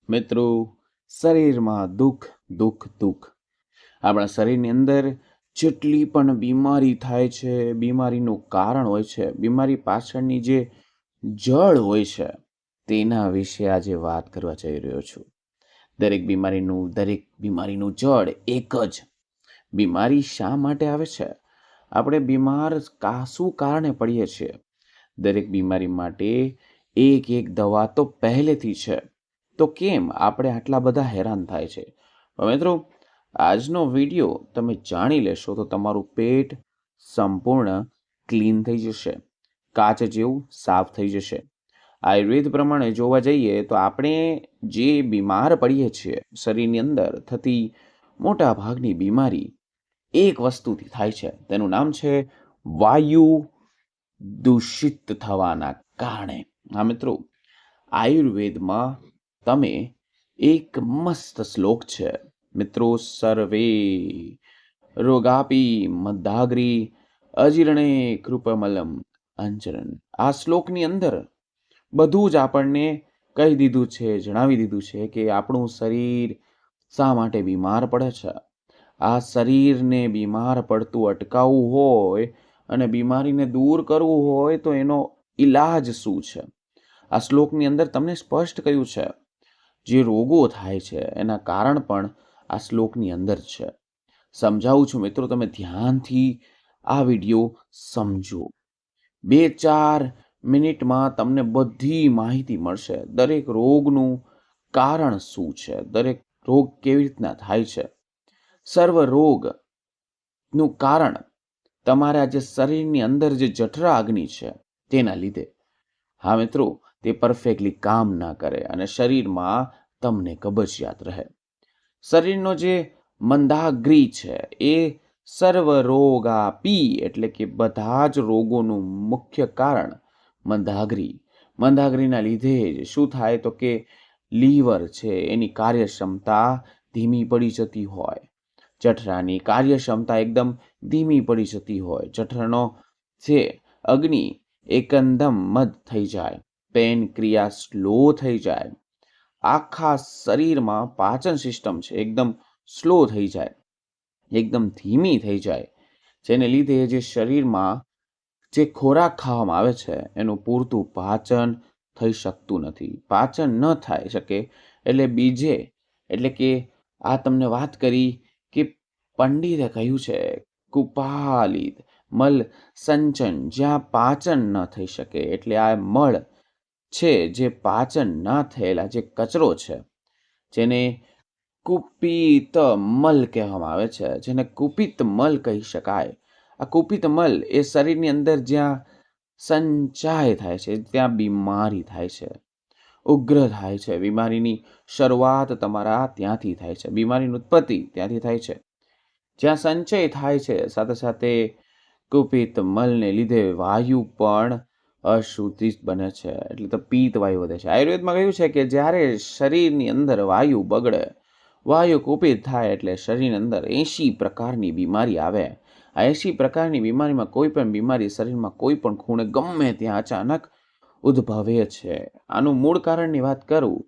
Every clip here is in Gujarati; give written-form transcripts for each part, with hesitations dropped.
મિત્રો, શરીરમાં દુઃખ દુઃખ દુઃખ આપણા શરીરની અંદર જેટલી પણ બીમારી થાય છે, બીમારીનું કારણ હોય છે, બીમારી પાછળની જે જળ હોય છે, તેના વિશે આજે વાત કરવા જઈ રહ્યો છું. દરેક બીમારીનું જળ એક જ. બીમારી શા માટે આવે છે? આપણે બીમાર શું કારણે પડીએ છીએ? દરેક બીમારી માટે એક એક દવા તો પહેલેથી છે. તો કેમ આપણે આટલા બધા હેરાન થાય છે? મિત્રો, આજનો વિડીયો તમે જાણી લેશો તો તમારું પેટ સંપૂર્ણ ક્લીન થઈ જશે, કાચ જેવું સાફ થઈ જશે. આયુર્વેદ પ્રમાણે જોવા જઈએ તો આપણે જે બીમાર પડીએ છીએ, શરીરની અંદર થતી મોટા ભાગની બીમારી એક વસ્તુથી થાય છે. તેનું નામ છે વાયુ દૂષિત થવાના કારણે. હા મિત્રો, આયુર્વેદમાં તમે એક મસ્ત શ્લોક છે મિત્રો, સર્વે રોગાપી મદાગ્રી અજીર્ણે કૃપમલમ અંચરન. આ શ્લોકની અંદર બધું જ આપણને કહી દીધું છે, જણાવી દીધું છે કે આપણું શરીર શા માટે બીમાર પડે છે. આ શરીરને બીમાર પડતું અટકાવવું હોય અને બીમારીને દૂર કરવું હોય તો એનો ઈલાજ શું છે? આ શ્લોકની અંદર તમને સ્પષ્ટ કહ્યું છે. જે રોગો થાય છે એના કારણ પણ આ શ્લોકની અંદર છે. સમજાવું છું મિત્રો, તમે ધ્યાનથી આ વિડીયો સમજો. 2-4 મિનિટમાં તમને બધી માહિતી મળશે. દરેક રોગનું કારણ શું છે, દરેક રોગ કેવી રીતના થાય છે. સર્વ રોગનું કારણ તમારા જે શરીરની અંદર જે જઠરા અગ્નિ છે તેના લીધે. હા મિત્રો, તે પરફેક્ટલી કામ ના કરે અને શરીરમાં તમને કબજિયાત રહે. શરીરનો જે મંદાગ્નિ છે એ સર્વ રોગાપી એટલે કે બધા જ રોગોનું મુખ્ય કારણ મંદાગ્નિના લીધે જ શું થાય તો કે લીવર છે એની કાર્યક્ષમતા ધીમી પડી જતી હોય, જઠરાની કાર્યક્ષમતા એકદમ ધીમી પડી જતી હોય, જઠરનો જે અગ્નિ એકદમ મદ થઈ જાય, પેન ક્રિયા સ્લો થઈ જાય, આખા શરીરમાં પાચન સિસ્ટમ છે એકદમ સ્લો થઈ જાય, એકદમ ધીમી થઈ જાય, જેને લીધે જે શરીરમાં જે ખોરાક ખાવામાં આવે છે એનું પૂરતું પાચન થઈ શકતું નથી. પાચન ન થાય શકે એટલે કે આ તમને વાત કરી કે પંડિતે કહ્યું છે કુપાલિત મલ સંચન, જ્યાં પાચન ન થઈ શકે એટલે આ મળ છે, જે પાચન ના થયેલા જે કચરો છે, જેને કુપિત મલ કહેવામાં આવે છે, જેને કુપિત મલ કહી શકાય. આ કુપિત મલ એ શરીરની અંદર જ્યાં સંચાય થાય છે ત્યાં બીમારી થાય છે, ઉગ્ર થાય છે. બીમારીની શરૂઆત તમારા ત્યાંથી થાય છે, બીમારીની ઉત્પત્તિ ત્યાંથી થાય છે. જ્યાં સંચય થાય છે સાથે સાથે કુપિત મલને લીધે વાયુ પણ અશુદ્ધિ બને છે, એટલે તો પિત્ત વાયુ વધે છે. આયુર્વેદમાં કહ્યું છે કે જ્યારે શરીરની અંદર વાયુ બગડે, વાયુ કુપિત થાય એટલે શરીરની અંદર 80 પ્રકારની બીમારી આવે. આ 80 પ્રકારની બીમારીમાં કોઈ પણ બીમારી શરીરમાં કોઈ પણ ખૂણે ગમે ત્યાં અચાનક ઉદ્ભવે છે. આનું મૂળ કારણની વાત કરું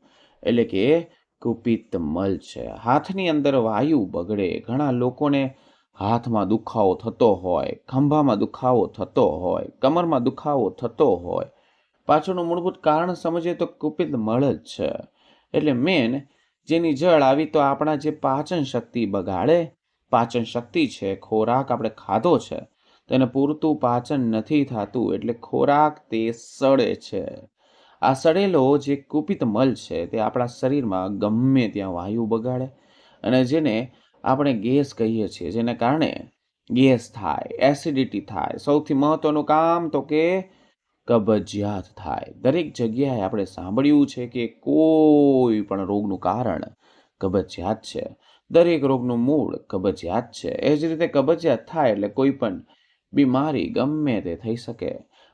એટલે કે કુપિત મલ છે. હાથની અંદર વાયુ બગડે, ઘણા લોકોને હાથમાં દુખાવો થતો હોય, ખંભામાં દુખાવો થતો હોય, કમરમાં દુખાવો થતો હોય. પાછળનું મૂળભૂત કારણ સમજીએ તો કુપિત મળ જ છે. એટલે મેન જેની જળ આવી તો આપણા જે પાચન શક્તિ બગાડે. પાચન શક્તિ છે, ખોરાક આપણે ખાધો છે તેને પૂરતું પાચન નથી થતું એટલે ખોરાક તે સડે છે. આ સડેલો જે કુપિત મલ છે તે આપણા શરીરમાં ગમે ત્યાં વાયુ બગાડે અને જેને આપણે ગેસ કહીએ છીએ, જેને કારણે ગેસ થાય, એસિડિટી થાય. સૌથી મહત્વનું કામ તો કે કબજિયાત થાય. દરેક જગ્યાએ આપણે સાંભળ્યું છે કે કોઈ પણ રોગનું કારણ કબજિયાત છે, દરેક રોગનું મૂળ કબજિયાત છે. એ જ રીતે કબજિયાત થાય એટલે કોઈ પણ બીમારી ગમે તે થઈ શકે.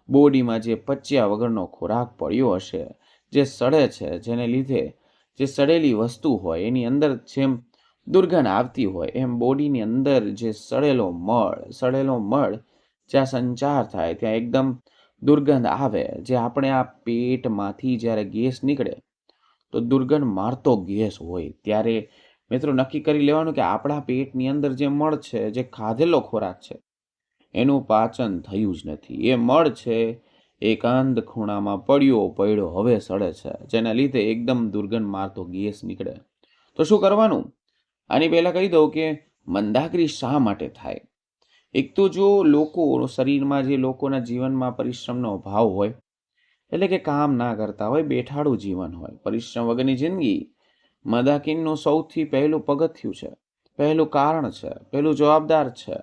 બોડીમાં જે પચ્યા વગરનો ખોરાક પડ્યો હશે, જે સડે છે, જેને લીધે જે સડેલી વસ્તુ હોય એની અંદર જેમ દુર્ગંધ આવતી હોય એમ બોડીની અંદર જે સડેલો મળ જ્યાં સંચાર થાય ત્યાં એકદમ દુર્ગંધ આવે. જે આપણે આ પેટમાંથી જ્યારે ગેસ નીકળે તો દુર્ગંધ મારતો ગેસ હોય, ત્યારે મિત્રો નક્કી કરી લેવાનું કે આપણા પેટની અંદર જે મળ છે, જે ખાધેલો ખોરાક છે, એનું પાચન થયું જ નથી. એ મળ છે એકાંત ખૂણામાં પડ્યો હવે સડે છે, જેના લીધે એકદમ દુર્ગંધ મારતો ગેસ નીકળે. તો શું કરવાનું? આની પહેલા કહી દઉં કે મંદાગ્નિ શા માટે થાય. એક તો જો લોકો શરીરમાં, જે લોકોના જીવનમાં પરિશ્રમનો અભાવ હોય, એટલે કે કામ ના કરતા હોય, બેઠાડું જીવન હોય, પરિશ્રમ વગરની જિંદગી મંદાગ્નિનું સૌથી પહેલું પગથિયું છે, પહેલું કારણ છે, પહેલું જવાબદાર છે.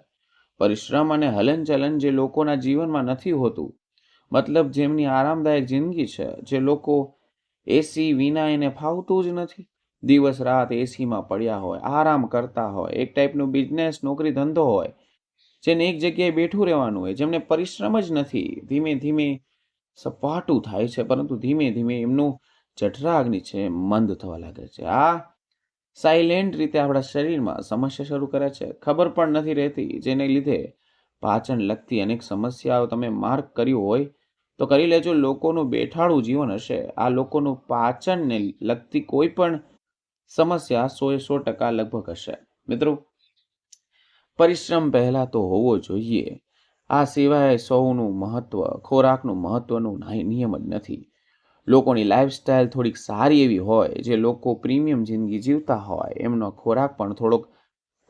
પરિશ્રમ અને હલનચલન જે લોકોના જીવનમાં નથી હોતું, મતલબ જેમની આરામદાયક જિંદગી છે, જે લોકો એસી વિના એને ફાવતું જ નથી, દિવસ રાત એસીમાં પડ્યા હોય, આરામ કરતા હોય, એક ટાઈપનું બિઝનેસ, નોકરી, ધંધો હોય, જેને એક જગ્યાએ બેઠું રહેવાનું હોય, જેમને પરિશ્રમ જ નથી, ધીમે ધીમે સપાટું થાય છે, પરંતુ ધીમે ધીમે એમનું જઠરાગ્નિ છે મંદ થવા લાગે છે. આ સાયલેન્ટ રીતે આપણા શરીરમાં સમસ્યા શરૂ કરે છે, ખબર પણ નથી રહેતી, જેને લીધે પાચન લગતી અનેક સમસ્યાઓ તમે માર્ક કર્યું હોય તો કરી લેજો. લોકોનું બેઠાડું જીવન હશે, આ લોકોનું પાચનને લગતી કોઈ પણ સમસ્યા 100% લગભગ હશે. મિત્રો, પરિશ્રમ પહેલા તો હોવો જોઈએ. આ સિવાય સૌનું મહત્વ, ખોરાકનું મહત્વનું નિયમ જ નથી. લોકોની લાઈફસ્ટાઈલ થોડીક સારી એવી હોય, જે લોકો પ્રીમિયમ જિંદગી જીવતા હોય, એમનો ખોરાક પણ થોડોક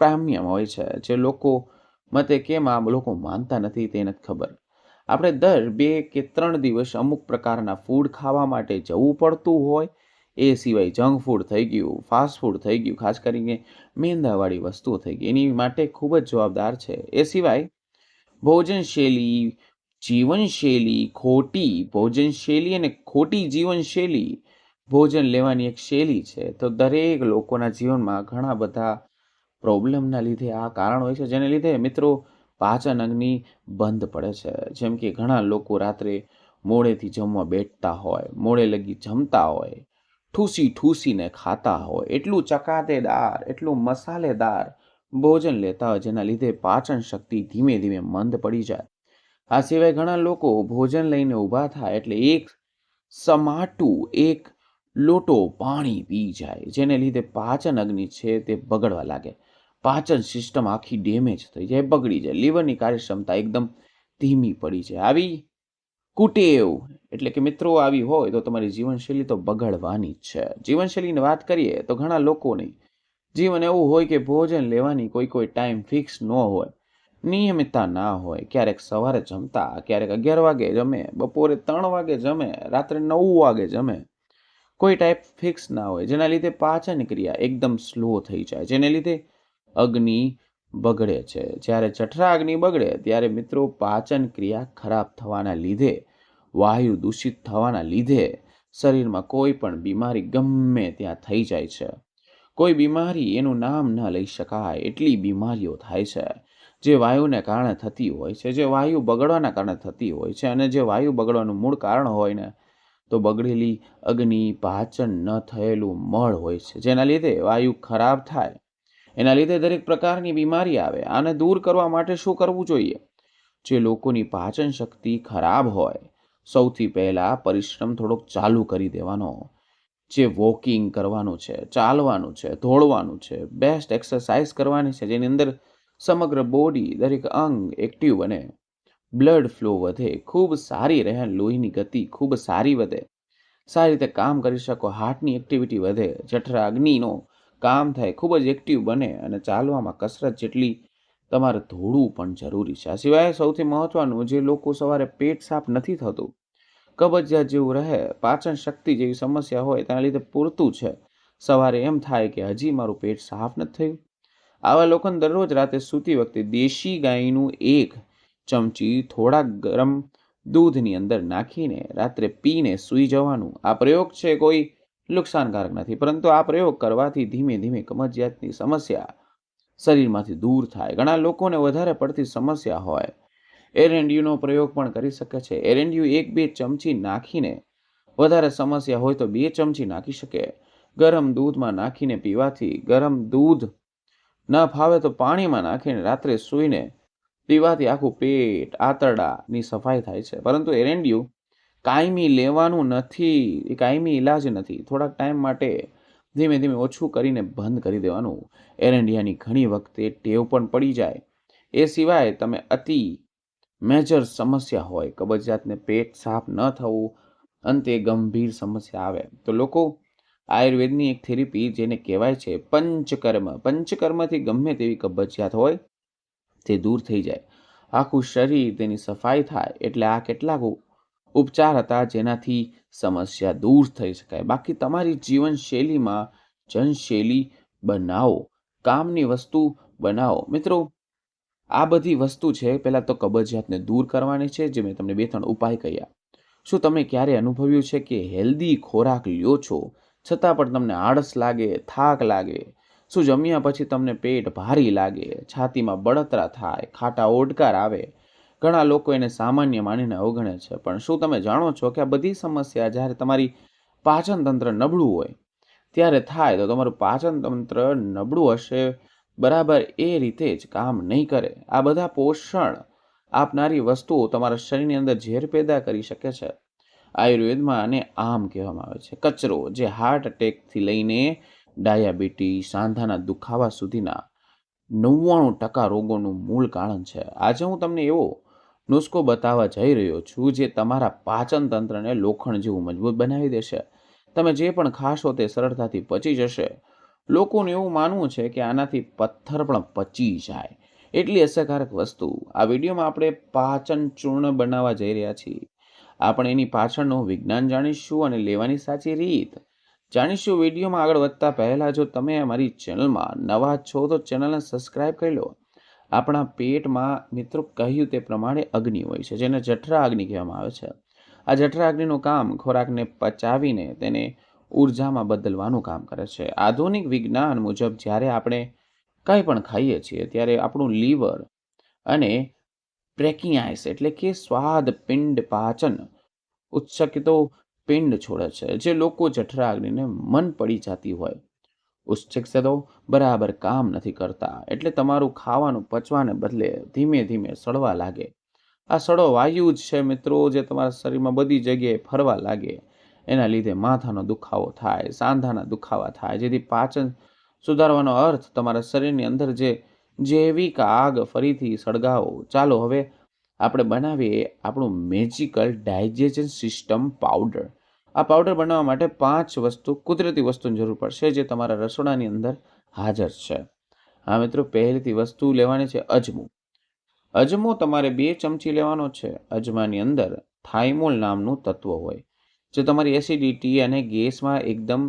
પ્રીમિયમ હોય છે. જે લોકો મતે કેમ આ લોકો માનતા નથી તે નથી ખબર. આપણે દર 2 કે 3 દિવસ અમુક પ્રકારના ફૂડ ખાવા માટે જવું પડતું હોય. એ સિવાય જંક ફૂડ થઈ ગયું, ફાસ્ટ ફૂડ થઈ ગયું, ખાસ કરીને મેંદાવાળી વસ્તુઓ થઈ ગઈ, એની માટે ખૂબ જ જવાબદાર છે. એ સિવાય ભોજનશૈલી, જીવનશૈલી, ખોટી ભોજનશૈલી અને ખોટી જીવનશૈલી, ભોજન લેવાની એક શૈલી છે. તો દરેક લોકોના જીવનમાં ઘણા બધા પ્રોબ્લેમના લીધે આ કારણ હોય છે, જેને લીધે મિત્રો પાચન અગ્નિ બંધ પડે છે. જેમ કે ઘણા લોકો રાત્રે મોડેથી જમવા બેઠતા હોય, મોડે લગી જમતા હોય, ઠૂસીને ખાતા હોય, એટલું ચકાતેદાર, એટલું મસાલેદાર ભોજન લેતા હોય, જેના લીધે પાચન શક્તિ ધીમે ધીમે મંદ પડી જાય. આ સિવાય ઘણા લોકો ભોજન લઈને ઊભા થાય એટલે એક સમાટું, એક લોટો પાણી પી જાય, જેને લીધે પાચન અગ્નિ છે તે બગડવા લાગે, પાચન સિસ્ટમ આખી ડેમેજ થઈ જાય, બગડી જાય, લીવરની કાર્યક્ષમતા એકદમ ધીમી પડી જાય. આવી કુટેવ એટલે કે મિત્રો આવી હોય તો તમારી જીવનશૈલી તો બગડવાની જ છે. જીવનશૈલીની વાત કરીએ તો ઘણા લોકોની જીવન એવું હોય કે ભોજન લેવાની કોઈ ટાઈમ ફિક્સ ન હોય, નિયમિતતા ના હોય. ક્યારેક સવારે જમતા, ક્યારેક 11 વાગે જમે, બપોરે 3 વાગે જમે, રાત્રે 9 વાગે જમે, કોઈ ટાઈપ ફિક્સ ના હોય, જેના લીધે પાચન ક્રિયા એકદમ સ્લો થઈ જાય, જેને લીધે અગ્નિ બગડે છે. જ્યારે જઠરાગ્નિ બગડે ત્યારે મિત્રો પાચન ક્રિયા ખરાબ થવાના લીધે, વાયુ દૂષિત થવાના લીધે શરીરમાં કોઈ પણ બીમારી ગમે ત્યાં થઈ જાય છે. કોઈ બીમારી એનું નામ ન લઈ શકાય એટલી બીમારીઓ થાય છે, જે વાયુને કારણે થતી હોય છે, જે વાયુ બગડવાના કારણે થતી હોય છે. અને જે વાયુ બગડવાનું મૂળ કારણ હોય ને, તો બગડેલી અગ્નિ, પાચન ન થયેલું મળ હોય છે, જેના લીધે વાયુ ખરાબ થાય, એના લીધે દરેક પ્રકારની બીમારી આવે. આને દૂર કરવા માટે શું કરવું જોઈએ? જે લોકોની પાચન શક્તિ ખરાબ હોય, સૌથી પહેલા પરિશ્રમ થોડોક ચાલુ કરી દેવાનો. જે વોકિંગ કરવાનું છે, ચાલવાનું છે, દોડવાનું છે, બેસ્ટ એક્સરસાઇઝ કરવાની છે, જેની અંદર સમગ્ર બોડી, દરેક અંગ એક્ટિવ બને, બ્લડ ફ્લો વધે, ખૂબ સારી રહે, લોહીની ગતિ ખૂબ સારી વધે, સારી રીતે કામ કરી શકો, હાર્ટની એક્ટિવિટી વધે, જઠરાગ્નિનો કામ થાય, ખૂબ જ એક્ટિવ બને, અને ચાલવામાં કસરત જેટલી તમારે દોડવું પણ જરૂરી છે. આ સિવાય સૌથી મહત્વનું, જે લોકો સવારે પેટ સાફ નથી થતું, કબજિયાત જેવું રહે, પાચન શક્તિ જેવી સમસ્યા હોય, તેના લીધે પૂરતું છે, સવારે એમ થાય કે હજી મારું પેટ સાફ નથી થયું. આવા લોકોને દરરોજ રાતે સૂતી વખતે દેશી ગાયનું 1 ચમચી થોડા ગરમ દૂધની અંદર નાખીને રાત્રે પીને સૂઈ જવાનું. આ પ્રયોગ છે કોઈ નુકસાનકારક નથી, પરંતુ આ પ્રયોગ કરવાથી ધીમે ધીમે કબજિયાતની સમસ્યા શરીરમાંથી દૂર થાય. ઘણા લોકોને વધારે પડતી સમસ્યા હોય, એરંડિયુનો પ્રયોગ પણ કરી શકે છે. એરંડિયું 1-2 ચમચી નાખીને, વધારે સમસ્યા હોય તો 2 ચમચી નાખી શકે. ગરમ દૂધમાં નાખીને પીવાથી, ગરમ દૂધ ન ફાવે તો પાણીમાં નાખીને રાત્રે સૂઈને પીવાથી આખું પેટ, આંતરડાની સફાઈ થાય છે. પરંતુ એરંડિયું કાયમી લેવાનું નથી, એ કાયમી ઇલાજ નથી. થોડાક ટાઈમ માટે ધીમે ધીમે ઓછું કરીને બંધ કરી દેવાનું. એર ઇન્ડિયાની ઘણી વખતે ટેવ પણ પડી જાય. એ સિવાય તમે અતિ મેજર સમસ્યા હોય, કબજિયાતને પેટ સાફ ન થવું, અંતે ગંભીર સમસ્યા આવે તો લોકો આયુર્વેદની એક થેરેપી જેને કહેવાય છે પંચકર્મથી ગમે તેવી કબજિયાત હોય તે દૂર થઈ જાય. આખું શરીર તેની સફાઈ થાય. એટલે આ કેટલાક ઉપચાર હતા જેનાથી સમસ્યા દૂર થઈ શકાય. બાકી તમારી જીવનશૈલીમાં જનશૈલી બનાવો, કામની વસ્તુ બનાવો. મિત્રો, આ બધી વસ્તુ છે પહેલાં તો કબજિયાતને દૂર કરવાની છે, જે મેં તમને 2-3 ઉપાય કહ્યા. શું તમે ક્યારે અનુભવ્યું છે કે હેલ્ધી ખોરાક લ્યો છો છતાં પણ તમને આળસ લાગે, થાક લાગે? શું જમ્યા પછી તમને પેટ ભારી લાગે, છાતીમાં બળતરા થાય, ખાટા ઓડકાર આવે? ઘણા લોકો એને સામાન્ય માનીને અવગણે છે, પણ શું તમે જાણો છો કે આ બધી સમસ્યા જ્યારે તમારી પાચન તંત્ર નબળું હોય ત્યારે થાય? તો તમારું પાચન તંત્ર નબળું હશે, બરાબર એ રીતે જ કામ નહીં કરે. આ બધા પોષણ આપનારી વસ્તુઓ તમારા શરીરની અંદર ઝેર પેદા કરી શકે છે. આયુર્વેદમાં આને આમ કહેવામાં આવે છે કચરો, જે હાર્ટ એટેકથી લઈને ડાયાબિટીસ, સાંધાના દુખાવા સુધીના 99% રોગોનું મૂળ કારણ છે. આજે હું તમને એવો નુસ્ખો બતાવવા જઈ રહ્યો છું જે તમારા પાચન તંત્રને લોખંડ જેવું મજબૂત બનાવી દેશે. તમે જે પણ ખાશો તે સરળતાથી પચી જશે. લોકોનું એવું માનવું છે કે આનાથી પથ્થર પણ પચી જાય, એટલી અસરકારક વસ્તુ. આ વિડીયોમાં આપણે પાચન ચૂર્ણ બનાવવા જઈ રહ્યા છીએ. આપણે એની પાછળનું વિજ્ઞાન જાણીશું અને લેવાની સાચી રીત જાણીશું. વિડીયોમાં આગળ વધતા પહેલાં જો તમે અમારી ચેનલમાં નવા છો તો ચેનલને સબસ્ક્રાઈબ કરી લો. આપણા પેટમાં મિત્રો કહ્યું તે પ્રમાણે અગ્નિ હોય છે, જેને જઠરા અગ્નિ કહેવામાં આવે છે. આ જઠરા અગ્નિનું કામ ખોરાકને પચાવીને તેને ઉર્જામાં બદલવાનું કામ કરે છે. આધુનિક વિજ્ઞાન મુજબ જ્યારે આપણે કંઈ પણ ખાઈએ છીએ ત્યારે આપણું લીવર અને પ્રેકિયાઇસ એટલે કે સ્વાદ પિંડ પાચન ઉચ્ચકિતો પિંડ છોડે છે. જે લોકો જઠરા અગ્નિને મન પડી જતી હોય, ઉચ્ચકિતો બરાબર કામ નથી કરતા, એટલે તમારું ખાવાનું પચવાને બદલે ધીમે ધીમે સડવા લાગે. આ સડો વાયુ જ છે મિત્રો, જે તમારા શરીરમાં બધી જગ્યાએ ફરવા લાગે. એના લીધે માથાનો દુખાવો થાય, સાંધાના દુખાવા થાય. જેથી પાચન સુધારવાનો અર્થ તમારા શરીરની અંદર જે જૈવિક આગ ફરીથી સળગાવો. ચાલો હવે આપણે બનાવીએ આપણું મેજિકલ ડાયજેશન સિસ્ટમ પાવડર. આ પાવડર બનાવવા માટે 5 કુદરતી વસ્તુની જરૂર પડશે, જે તમારા રસોડાની અંદર હાજર છે. હા મિત્રો, પહેલી વસ્તુ લેવાની છે અજમો. અજમો તમારે 2 ચમચી લેવાનો છે. અજમાની અંદર થાઇમોલ નામનું તત્વ હોય, જે તમારી એસિડિટી અને ગેસમાં એકદમ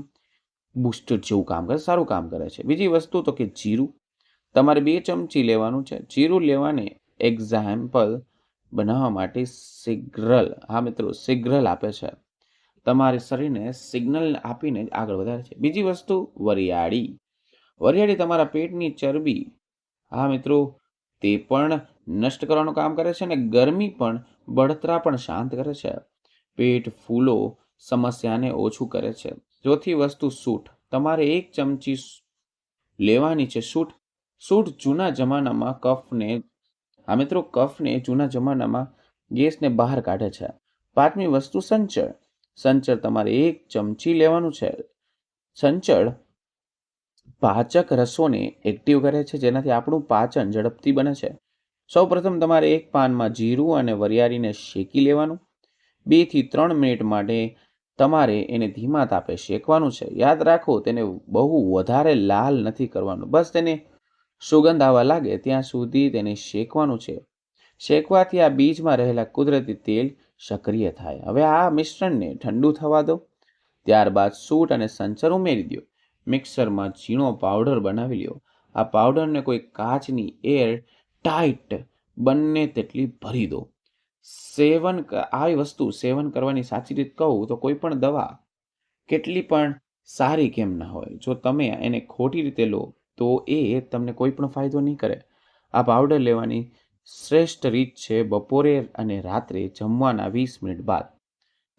બૂસ્ટર જેવું કામ કરે, સારું કામ કરે છે. બીજી વસ્તુ તો કે જીરું. તમારે 2 ચમચી લેવાનું છે. જીરું લેવાને એક્ઝામ્પલ બનાવવા માટે સિગ્નલ, હા મિત્રો, સિગ્નલ આપે છે. તમારે શરીરને સિગ્નલ આપીને આગળ વધારે છે. બીજી વસ્તુ વરિયાળી. વરિયાળી તમારા પેટની ચરબી, હા મિત્રો, તે પણ નષ્ટ કરવાનું કામ કરે છે અને ગરમી પણ, બળતરા પણ શાંત કરે છે. પેટ ફૂલો સમસ્યાને ઓછું કરે છે. ચોથી વસ્તુ સૂંઠ. તમારે 1 ચમચી લેવાની છે સૂંઠ. સૂંઠ જૂના જમાનામાં કફને, હા મિત્રો, કફને જૂના જમાનામાં ગેસને બહાર કાઢે છે. 5મી વસ્તુ સંચળ. સંચળ તમારે 1 ચમચી લેવાનું છે. સંચળ પાચક રસોને એક્ટિવ કરે છે, જેનાથી આપણું પાચન ઝડપથી બને છે. સૌપ્રથમ તમારે 1 પાનમાં જીરું અને વરિયાળીને શેકી લેવાનું. 2 થી 3 મિનિટ માટે તમારે એને ધીમા તાપે શેકવાનું છે. યાદ રાખો, તેને બહુ વધારે લાલ નથી કરવાનું, બસ તેને સુગંધ આવવા લાગે ત્યાં સુધી તેને શેકવાનું છે. શેકવાથી આ બીજમાં રહેલા કુદરતી તેલ સક્રિય થાય. હવે આ મિશ્રણને ઠંડુ થવા દો. ત્યારબાદ સૂંઠ અને સંચર ઉમેરી દો. મિક્સરમાં ઝીણો પાવડર બનાવી લો. આ પાવડરને કોઈ કાચની એર ટાઈટ બંને તેટલી ભરી દો. આ વસ્તુ સેવન કરવાની સાચી રીત કહું તો કોઈ પણ દવા કેટલી પણ સારી કેમ ના હોય, જો તમે એને ખોટી રીતે લો તો એ તમને કોઈ પણ ફાયદો નહીં કરે. આ પાવડર લેવાની શ્રેષ્ઠ રીત છે બપોરે અને રાત્રે જમવાના 20 મિનિટ બાદ.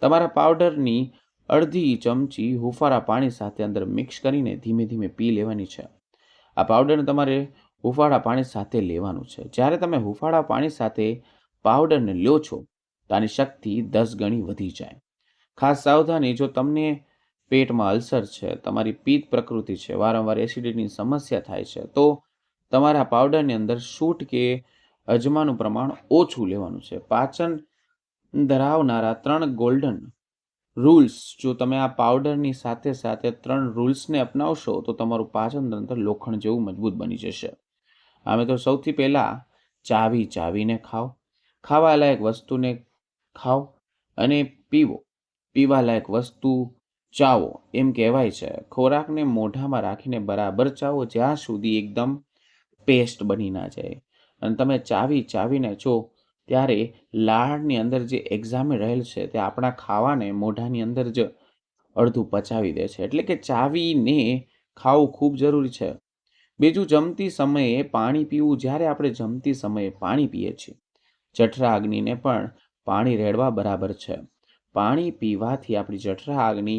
તમારા પાવડરની અડધી ચમચી હુંફાળા પાણી સાથે અંદર મિક્સ કરીને ધીમે ધીમે પી લેવાની છે. આ પાવડરને તમારે હુંફાળા પાણી સાથે લેવાનું છે. જ્યારે તમે હુંફાળા પાણી સાથે પાવડરને લો છો તો આની શક્તિ 10 ગણી વધી જાય. ખાસ સાવધાની, જો તમને પેટમાં અલ્સર છે, તમારી પિત્ત પ્રકૃતિ છે, વારંવાર એસિડિટીની સમસ્યા થાય છે, તો તમારા પાવડરની અંદર સૂંઠ કે અજમાનું પ્રમાણ ઓછું લેવાનું છે. પાચન ધરાવનારા 3 ગોલ્ડન રૂલ્સ, જો તમે આ પાવડરની સાથે સાથે 3 રૂલ્સને અપનાવશો તો તમારું પાચન તંત્ર લોખંડ જેવું મજબૂત બની જશે. આમે તો સૌથી પહેલા ચાવીને ખાઓ, ખાવા લાયક વસ્તુને ખાઓ અને પીવા લાયક વસ્તુ ચાવો. એમ કહેવાય છે, ખોરાકને મોઢામાં રાખીને બરાબર ચાવો જ્યાં સુધી એકદમ પેસ્ટ બની ના જાય. અને તમે ચાવીને છો ત્યારે લાળની અંદર જે એક્ઝામે રહેલ છે તે આપણા ખાવાને મોઢાની અંદર જ અડધું પચાવી દે છે. એટલે કે ચાવીને ખાવું ખૂબ જરૂરી છે. બીજું, જમતી સમયે પાણી પીવું. જ્યારે આપણે જમતી સમયે પાણી પીએ છીએ, જઠરા અગ્નિને પણ પાણી રેડવા બરાબર છે. પાણી પીવાથી આપણી જઠરા અગ્નિ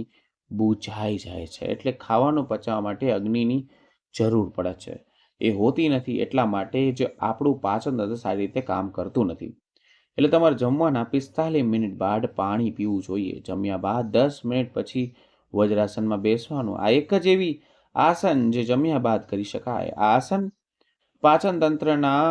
બુઝાઈ જાય છે, એટલે ખાવાનું પચાવવા માટે અગ્નિની જરૂર પડે છે. એ હોતી નથી, એટલા માટે જ આપણું પાચન તંત્ર સારી રીતે કામ કરતું નથી. એટલે તમારે જમવાના 45 મિનિટ બાદ પાણી પીવું જોઈએ. જમ્યા બાદ 10 મિનિટ પછી વજ્રાસનમાં બેસવાનું. આ એક જ એવી આસન જે જમ્યા બાદ કરી શકાય. આ આસન પાચન તંત્રના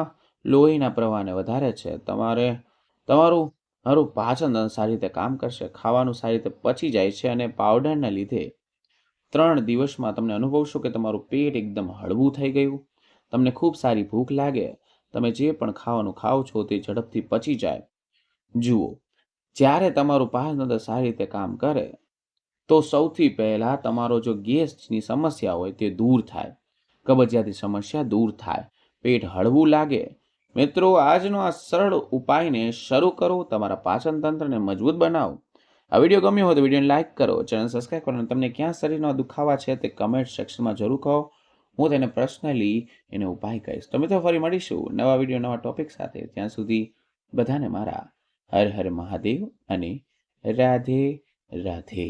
લોહીના પ્રવાહને વધારે છે. તમારું પાચન તંત્ર સારી રીતે કામ કરશે, ખાવાનું સારી રીતે પચી જાય છે અને પાવડરના લીધે 3 દિવસમાં તમને અનુભવશો કે તમારું પેટ એકદમ હળવું થઈ ગયું, તમને ખૂબ સારી ભૂખ લાગે, તમે જે પણ ખાવાનું ખાઓ છો તે ઝડપથી પચી જાય. જુઓ, જ્યારે તમારું પાચન તંત્ર સારી રીતે કામ કરે તો સૌથી પહેલા તમારો જો ગેસની સમસ્યા હોય તે દૂર થાય, કબજિયાતની સમસ્યા દૂર થાય, પેટ હળવું લાગે. મિત્રો, આજનો આ સરળ ઉપાયને શરૂ કરો, તમારા પાચન તંત્રને મજબૂત બનાવો. આ વિડીયો ગમ્યો હોય તો વિડીયોને લાઇક કરો, ચેનલ સબસ્ક્રાઈબ કરો અને તમને ક્યાં શરીરના દુખાવા છે તે કમેન્ટ સેક્શનમાં જરૂર કહો. હું તેને પર્સનલી એને ઉપાય કહીશ. તો મિત્રો, ફરી મળીશું નવા વિડીયો નવા ટોપિક સાથે. ત્યાં સુધી બધાને મારા હર હર મહાદેવ અને રાધે રાધે.